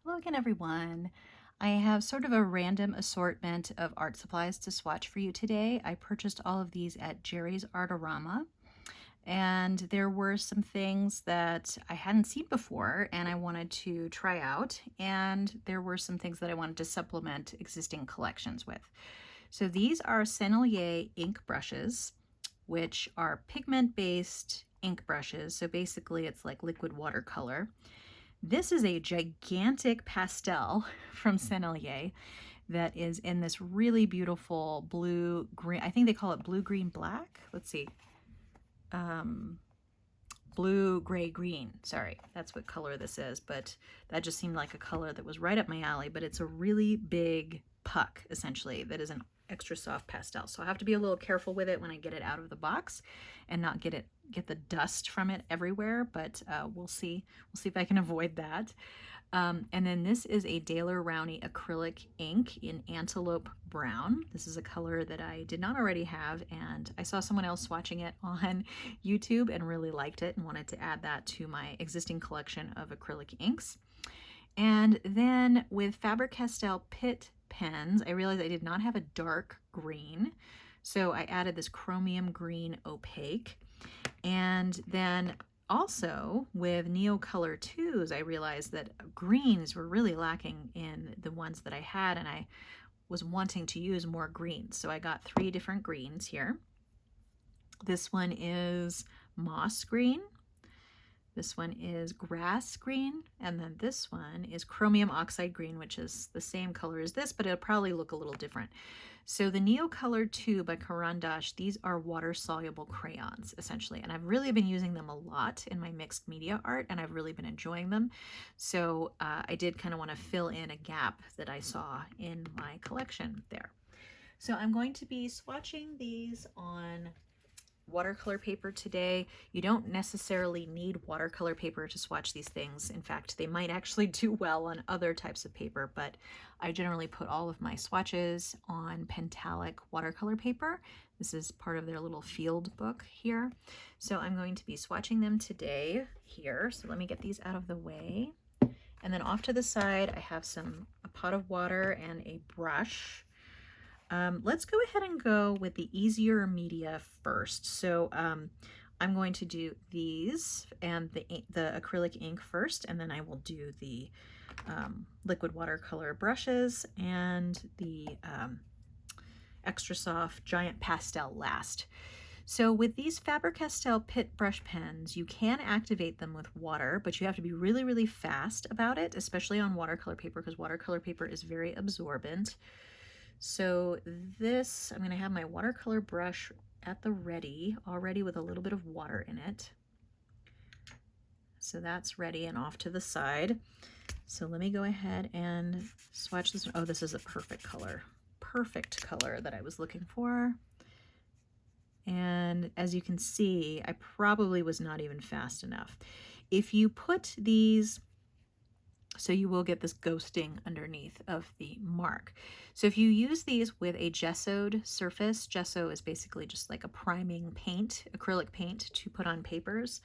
Hello again, everyone. I have sort of a random assortment of art supplies to swatch for you today. I purchased all of these at Jerry's Artarama, and there were some things that I hadn't seen before and I wanted to try out, and there were some things that I wanted to supplement existing collections with. So these are Sennelier ink brushes, which are pigment-based ink brushes. So basically it's like liquid watercolor. This is a gigantic pastel from Sennelier that is in this really beautiful blue green. I think they call it blue green black. Let's see. Blue gray green. Sorry, that's what color this is, but that just seemed like a color that was right up my alley. But it's a really big puck, essentially, that is an extra soft pastel. So I have to be a little careful with it when I get it out of the box and not get the dust from it everywhere, but we'll see. We'll see if I can avoid that. And then this is a Daler-Rowney acrylic ink in Antelope Brown. This is a color that I did not already have, and I saw someone else swatching it on YouTube and really liked it and wanted to add that to my existing collection of acrylic inks. And then with Faber-Castell Pitt pens, I realized I did not have a dark green, so I added this chromium green opaque. And then also with Neocolor 2s, I realized that greens were really lacking in the ones that I had, and I was wanting to use more greens. So I got 3 different greens here. This one is moss green. This one is grass green, and then this one is chromium oxide green, which is the same color as this, but it'll probably look a little different. So the Neocolor 2 by Caran d'Ache, these are water-soluble crayons, essentially, and I've really been using them a lot in my mixed media art, and I've really been enjoying them. So I did kind of want to fill in a gap that I saw in my collection there. So I'm going to be swatching these on watercolor paper today. You don't necessarily need watercolor paper to swatch these things. In fact, they might actually do well on other types of paper, but I generally put all of my swatches on Pentalic watercolor paper. This is part of their little field book here. So I'm going to be swatching them today here. So let me get these out of the way. And then off to the side, I have a pot of water and a brush. Let's go ahead and go with the easier media first. So I'm going to do these and the acrylic ink first, and then I will do the liquid watercolor brushes and the extra soft giant pastel last. So with these Faber-Castell Pitt brush pens, you can activate them with water, but you have to be really, really fast about it, especially on watercolor paper, because watercolor paper is very absorbent. So this, I'm going to have my watercolor brush at the ready, already with a little bit of water in it. So that's ready and off to the side. So let me go ahead and swatch this. Oh, this is a perfect color that I was looking for. And as you can see, I probably was not even fast enough. If you put these, so you will get this ghosting underneath of the mark. So if you use these with a gessoed surface, gesso is basically just like a priming paint, acrylic paint to put on papers,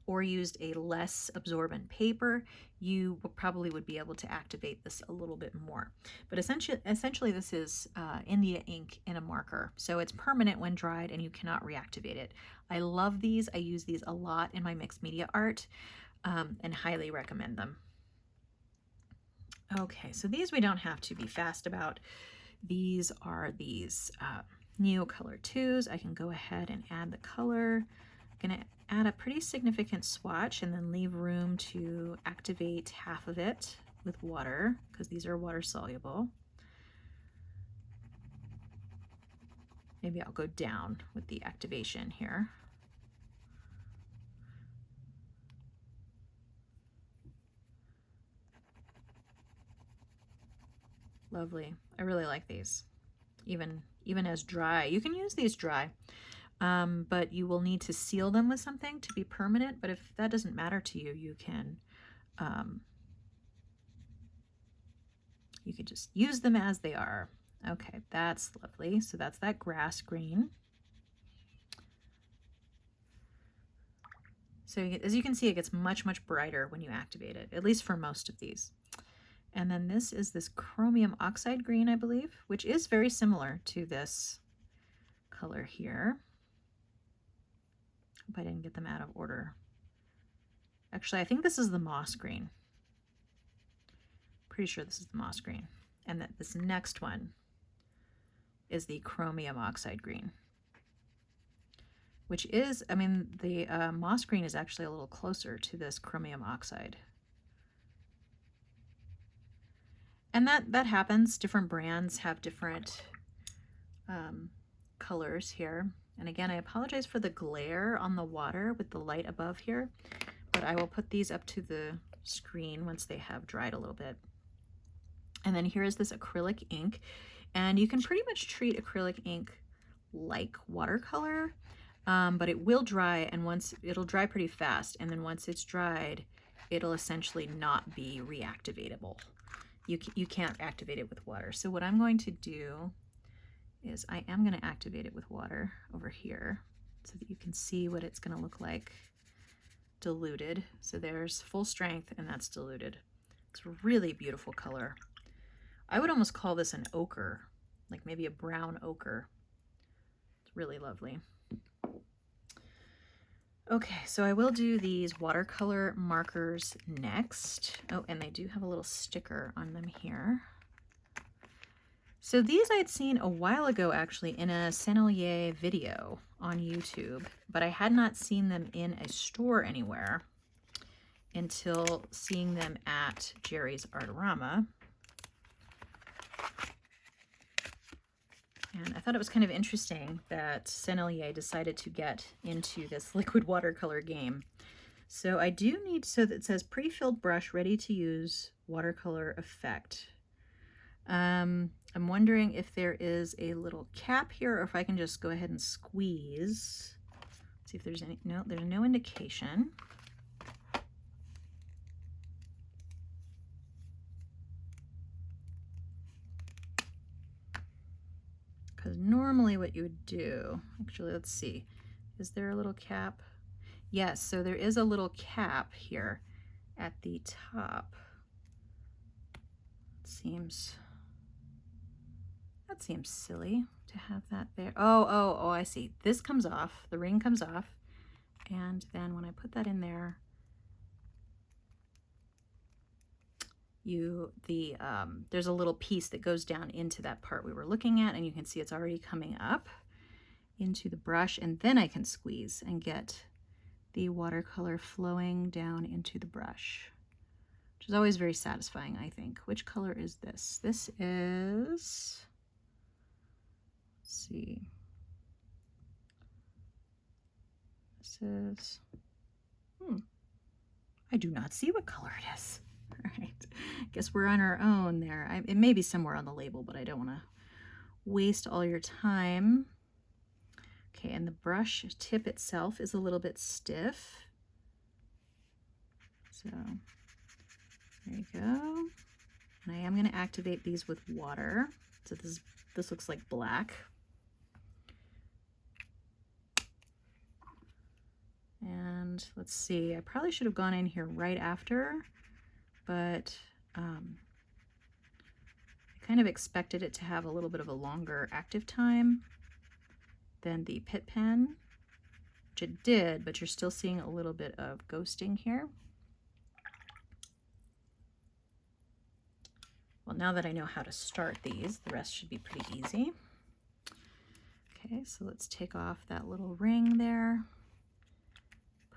or used a less absorbent paper, you probably would be able to activate this a little bit more. But essentially this is India ink in a marker. So it's permanent when dried and you cannot reactivate it. I love these. I use these a lot in my mixed media art and highly recommend them. Okay, so these we don't have to be fast about. These are these Neocolor 2s. I can go ahead and add the color. I'm going to add a pretty significant swatch and then leave room to activate half of it with water, because these are water soluble. Maybe I'll go down with the activation here. Lovely. I really like these, even as dry. You can use these dry, but you will need to seal them with something to be permanent. But if that doesn't matter to you, you can just use them as they are. Okay, that's lovely. So that's that grass green. So as you can see, it gets much, much brighter when you activate it, at least for most of these. And then this is this chromium oxide green, I believe, which is very similar to this color here. Hope I didn't get them out of order. Actually, I think this is the moss green. Pretty sure this is the moss green. And that this next one is the chromium oxide green, which is, I mean, the moss green is actually a little closer to this chromium oxide. And that happens. Different brands have different colors here. And again, I apologize for the glare on the water with the light above here, but I will put these up to the screen once they have dried a little bit. And then here is this acrylic ink, and you can pretty much treat acrylic ink like watercolor, but it will dry, and it'll dry pretty fast, and then once it's dried, it'll essentially not be reactivatable. You can't activate it with water. So what I'm going to do is I am going to activate it with water over here so that you can see what it's going to look like diluted. So there's full strength and that's diluted. It's a really beautiful color. I would almost call this an ochre, like maybe a brown ochre. It's really lovely. Okay, so I will do these watercolor markers next. Oh, and they do have a little sticker on them here. So these I'd seen a while ago actually in a Sennelier video on YouTube, but I had not seen them in a store anywhere until seeing them at Jerry's Artarama. And I thought it was kind of interesting that Sennelier decided to get into this liquid watercolor game. So I do need, so that it says pre-filled brush, ready to use watercolor effect. I'm wondering if there is a little cap here or if I can just go ahead and squeeze. See if there's any, no, there's no indication. Because normally what you would do, actually, let's see, is there a little cap? Yes, so there is a little cap here at the top. That seems silly to have that there. Oh, I see. This comes off, the ring comes off, and then when I put that in there, there's a little piece that goes down into that part we were looking at, and you can see it's already coming up into the brush, and then I can squeeze and get the watercolor flowing down into the brush, which is always very satisfying, I think. Which color is this? This is, let's see, this is, I do not see what color it is. All right, guess we're on our own there. It may be somewhere on the label, but I don't want to waste all your time. Okay, and the brush tip itself is a little bit stiff. So there you go. And I am going to activate these with water. So this looks like black. And let's see, I probably should have gone in here right after, but I kind of expected it to have a little bit of a longer active time than the Pitt pen, which it did, but you're still seeing a little bit of ghosting here. Well, now that I know how to start these, the rest should be pretty easy. Okay, so let's take off that little ring there,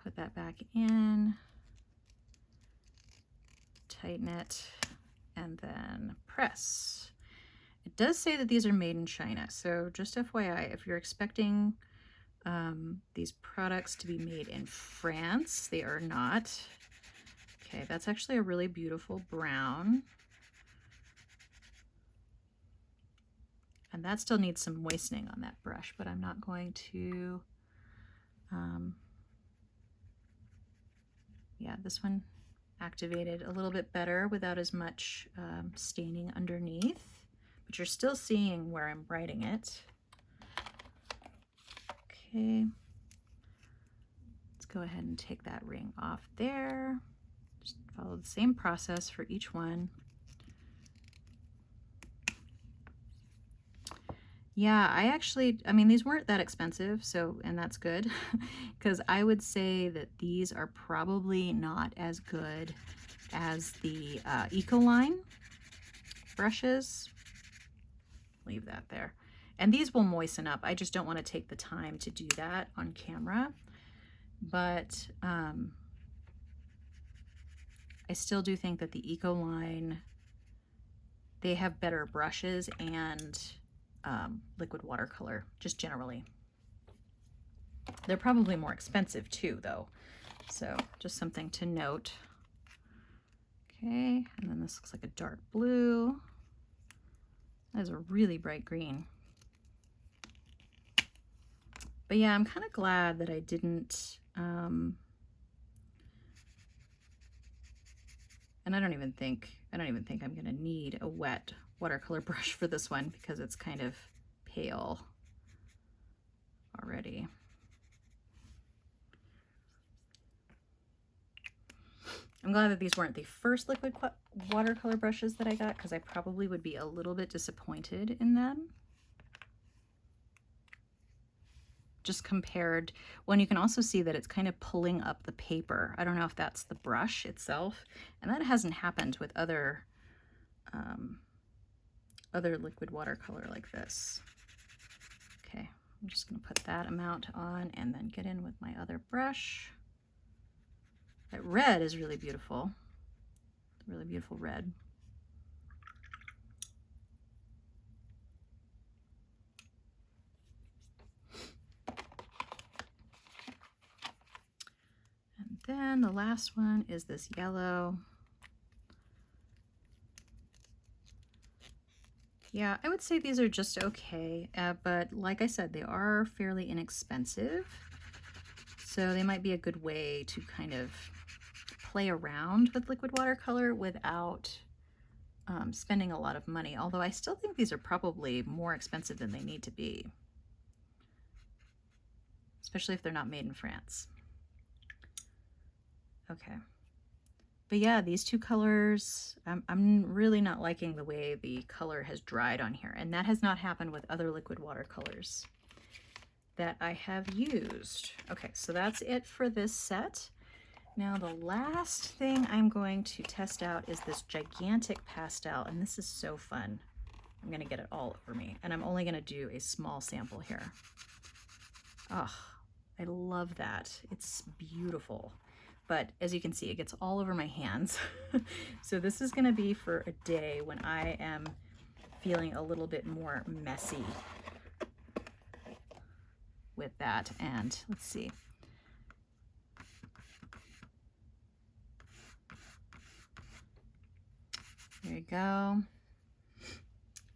put that back in, tighten it, and then press. It does say that these are made in China, so just FYI, if you're expecting these products to be made in France, they are not. Okay, that's actually a really beautiful brown. And that still needs some moistening on that brush, but I'm not going to, yeah, this one activated a little bit better without as much staining underneath, but you're still seeing where I'm writing it. Okay, let's go ahead and take that ring off there. Just follow the same process for each one. Yeah, I mean, these weren't that expensive, so, and that's good, because I would say that these are probably not as good as the Ecoline brushes. Leave that there. And these will moisten up. I just don't want to take the time to do that on camera. But I still do think that the Ecoline, they have better brushes and liquid watercolor, just generally. They're probably more expensive too, though. So just something to note. Okay, and then this looks like a dark blue. That is a really bright green. But yeah, I'm kind of glad that I didn't, and I don't even think I'm gonna need a wet watercolor brush for this one because it's kind of pale already. I'm glad that these weren't the first liquid watercolor brushes that I got, because I probably would be a little bit disappointed in them. Just compared, when you can also see that it's kind of pulling up the paper. I don't know if that's the brush itself, and that hasn't happened with other liquid watercolor like this. Okay, I'm just gonna put that amount on and then get in with my other brush. That red is really beautiful. Really beautiful red. And then the last one is this yellow. Yeah, I would say these are just okay, but like I said, they are fairly inexpensive. So they might be a good way to kind of play around with liquid watercolor without spending a lot of money, although I still think these are probably more expensive than they need to be, especially if they're not made in France. Okay. But yeah, these two colors, I'm really not liking the way the color has dried on here, and that has not happened with other liquid watercolors that I have used. Okay, so that's it for this set. Now the last thing I'm going to test out is this gigantic pastel, and this is so fun. I'm gonna get it all over me, and I'm only gonna do a small sample here. Oh, I love that. It's beautiful. But as you can see, it gets all over my hands. So this is gonna be for a day when I am feeling a little bit more messy with that. And let's see. There you go.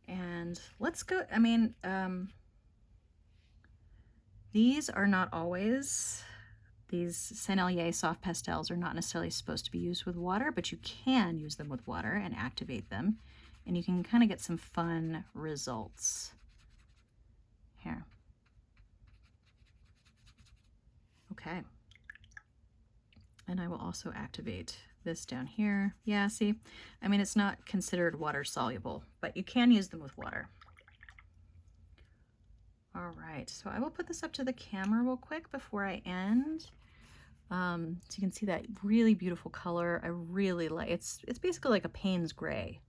And let's go, I mean, these are not always, these Sennelier soft pastels are not necessarily supposed to be used with water, but you can use them with water and activate them, and you can kind of get some fun results. Here. Okay. And I will also activate this down here. Yeah, see, I mean, it's not considered water soluble, but you can use them with water. All right, so I will put this up to the camera real quick before I end. So you can see that really beautiful color. I really like, it's basically like a Payne's gray.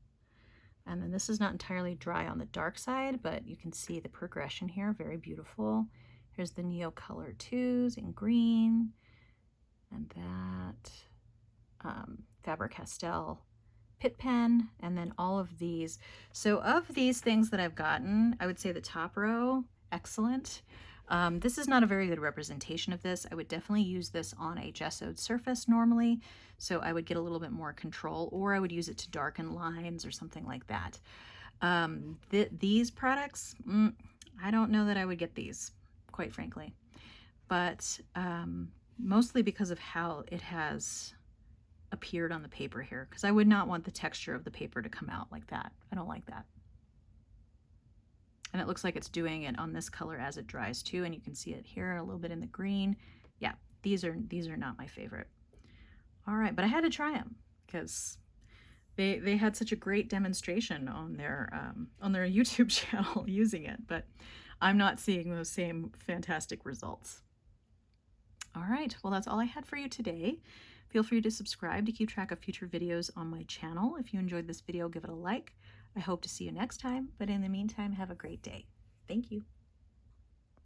And then this is not entirely dry on the dark side, but you can see the progression here, very beautiful. Here's the Neo Color 2s in green, and that Faber-Castell Pitt pen, and then all of these. So of these things that I've gotten, I would say the top row, excellent. This is not a very good representation of this. I would definitely use this on a gessoed surface normally, so I would get a little bit more control, or I would use it to darken lines or something like that. These products, I don't know that I would get these, quite frankly, but mostly because of how it has appeared on the paper here, because I would not want the texture of the paper to come out like that. I don't like that. And it looks like it's doing it on this color as it dries too, and you can see it here a little bit in the green. Yeah, these are not my favorite. All right, but I had to try them because They had such a great demonstration on their YouTube channel using it, but I'm not seeing those same fantastic results. All right, well, that's all I had for you today. Feel free to subscribe to keep track of future videos on my channel. If you enjoyed this video, give it a like. I hope to see you next time, but in the meantime, have a great day. Thank you.